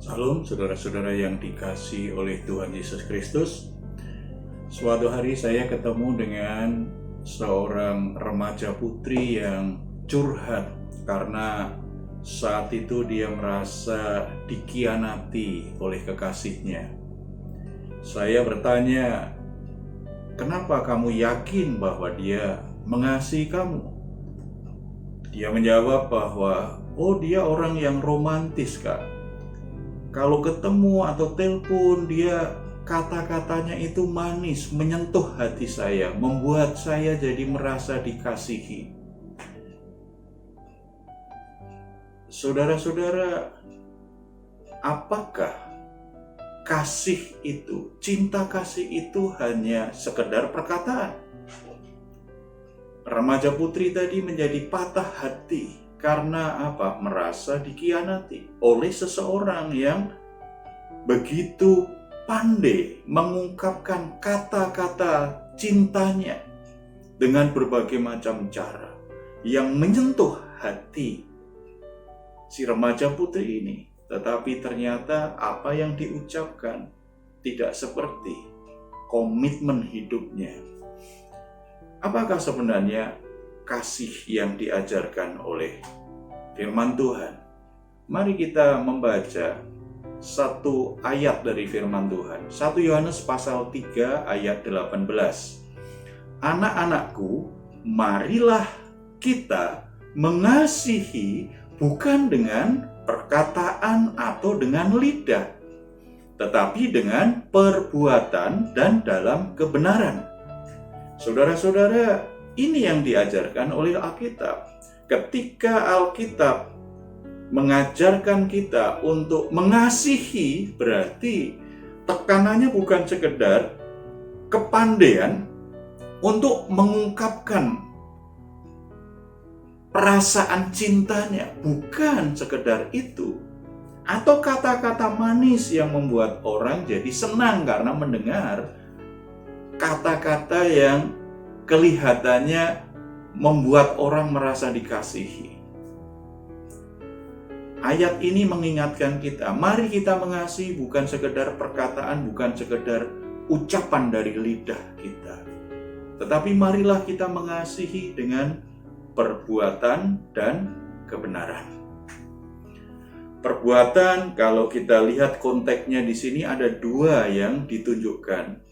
Salam saudara-saudara yang dikasihi oleh Tuhan Yesus Kristus. Suatu hari saya ketemu dengan seorang remaja putri yang curhat karena saat itu dia merasa dikhianati oleh kekasihnya. Saya bertanya, kenapa kamu yakin bahwa dia mengasihi kamu? Dia menjawab bahwa, dia orang yang romantis, Kak. Kalau ketemu atau telepon, dia kata-katanya itu manis, menyentuh hati saya, membuat saya jadi merasa dikasihi. Saudara-saudara, apakah kasih itu, cinta kasih itu hanya sekedar perkataan? Remaja putri tadi menjadi patah hati. Karena apa? Merasa dikhianati oleh seseorang yang begitu pandai mengungkapkan kata-kata cintanya dengan berbagai macam cara yang menyentuh hati si remaja putri ini. Tetapi ternyata apa yang diucapkan tidak seperti komitmen hidupnya. Apakah sebenarnya kasih yang diajarkan oleh firman Tuhan? Mari kita membaca satu ayat dari firman Tuhan. 1 Yohanes pasal 3 ayat 18. Anak-anakku, marilah kita mengasihi bukan dengan perkataan atau dengan lidah, tetapi dengan perbuatan dan dalam kebenaran. Saudara-saudara, ini yang diajarkan oleh Alkitab. Ketika Alkitab mengajarkan kita untuk mengasihi, berarti tekanannya bukan sekedar kepandaian untuk mengungkapkan perasaan cintanya, bukan sekedar itu. Atau kata-kata manis yang membuat orang jadi senang karena mendengar kata-kata yang kelihatannya membuat orang merasa dikasihi. Ayat ini mengingatkan kita, mari kita mengasihi bukan sekedar perkataan, bukan sekedar ucapan dari lidah kita. Tetapi marilah kita mengasihi dengan perbuatan dan kebenaran. Perbuatan, kalau kita lihat konteksnya di sini ada dua yang ditunjukkan.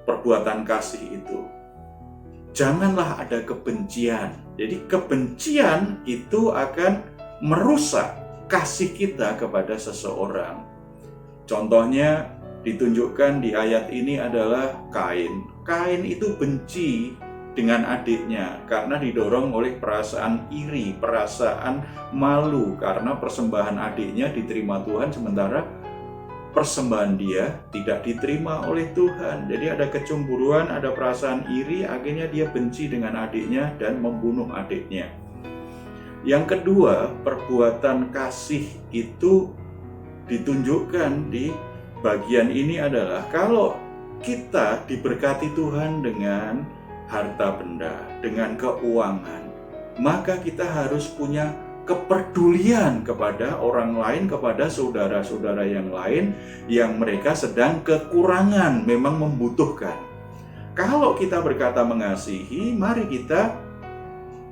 Perbuatan kasih itu. Janganlah ada kebencian. Jadi kebencian itu akan merusak kasih kita kepada seseorang. Contohnya ditunjukkan di ayat ini adalah Kain. Kain itu benci dengan adiknya karena didorong oleh perasaan iri, perasaan malu karena persembahan adiknya diterima Tuhan sementara persembahan dia tidak diterima oleh Tuhan. Jadi ada kecemburuan, ada perasaan iri, akhirnya dia benci dengan adiknya dan membunuh adiknya. Yang kedua, perbuatan kasih itu ditunjukkan di bagian ini adalah kalau kita diberkati Tuhan dengan harta benda, dengan keuangan, maka kita harus punya kepedulian kepada orang lain, kepada saudara-saudara yang lain yang mereka sedang kekurangan, memang membutuhkan. Kalau kita berkata mengasihi, mari kita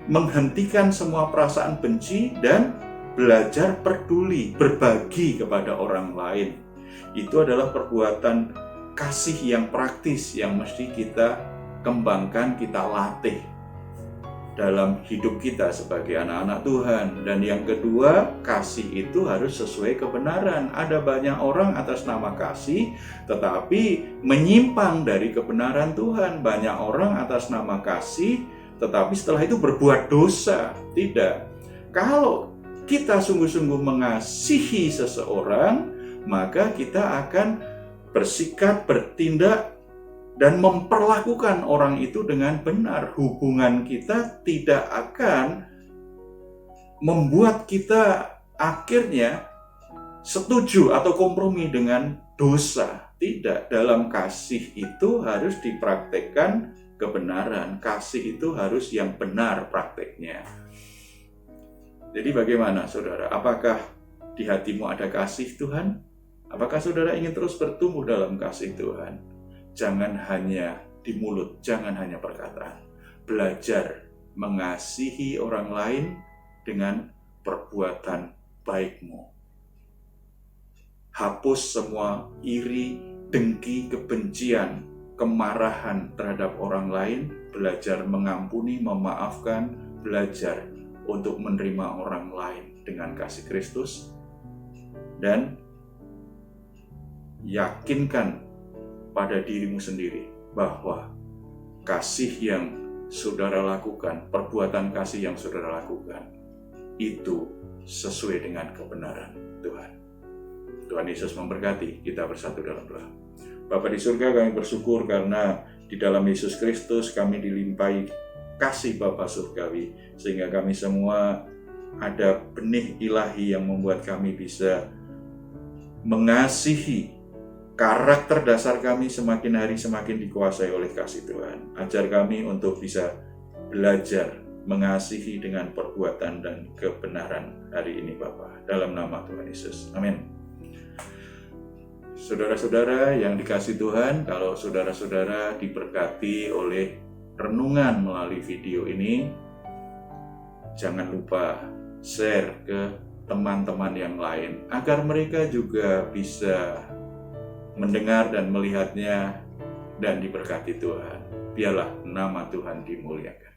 menghentikan semua perasaan benci dan belajar peduli, berbagi kepada orang lain. Itu adalah perbuatan kasih yang praktis yang mesti kita kembangkan, kita latih dalam hidup kita sebagai anak-anak Tuhan. Dan yang kedua, kasih itu harus sesuai kebenaran. Ada banyak orang atas nama kasih tetapi menyimpang dari kebenaran Tuhan. Banyak orang atas nama kasih tetapi setelah itu berbuat dosa. Tidak. Kalau kita sungguh-sungguh mengasihi seseorang, maka kita akan bersikap, bertindak dan memperlakukan orang itu dengan benar. Hubungan kita tidak akan membuat kita akhirnya setuju atau kompromi dengan dosa. Tidak, dalam kasih itu harus dipraktekkan kebenaran. Kasih itu harus yang benar prakteknya. Jadi bagaimana saudara? Apakah di hatimu ada kasih Tuhan? Apakah saudara ingin terus bertumbuh dalam kasih Tuhan? Jangan hanya di mulut, jangan hanya perkataan. Belajar mengasihi orang lain dengan perbuatan baikmu. Hapus semua iri, dengki, kebencian, kemarahan terhadap orang lain. Belajar mengampuni, memaafkan, belajar untuk menerima orang lain dengan kasih Kristus. Dan yakinkan pada dirimu sendiri bahwa kasih yang saudara lakukan, perbuatan kasih yang saudara lakukan, itu sesuai dengan kebenaran Tuhan. Tuhan Yesus memberkati. Kita bersatu dalam doa. Bapa di surga, kami bersyukur karena di dalam Yesus Kristus kami dilimpahi kasih Bapa surgawi, sehingga kami semua ada benih ilahi yang membuat kami bisa mengasihi. Karakter dasar kami semakin hari semakin dikuasai oleh kasih Tuhan. Ajar kami untuk bisa belajar mengasihi dengan perbuatan dan kebenaran hari ini Bapa. Dalam nama Tuhan Yesus. Amin. Saudara-saudara yang dikasihi Tuhan, kalau saudara-saudara diberkati oleh renungan melalui video ini, jangan lupa share ke teman-teman yang lain agar mereka juga bisa mendengar dan melihatnya dan diberkati Tuhan. Biarlah nama Tuhan dimuliakan.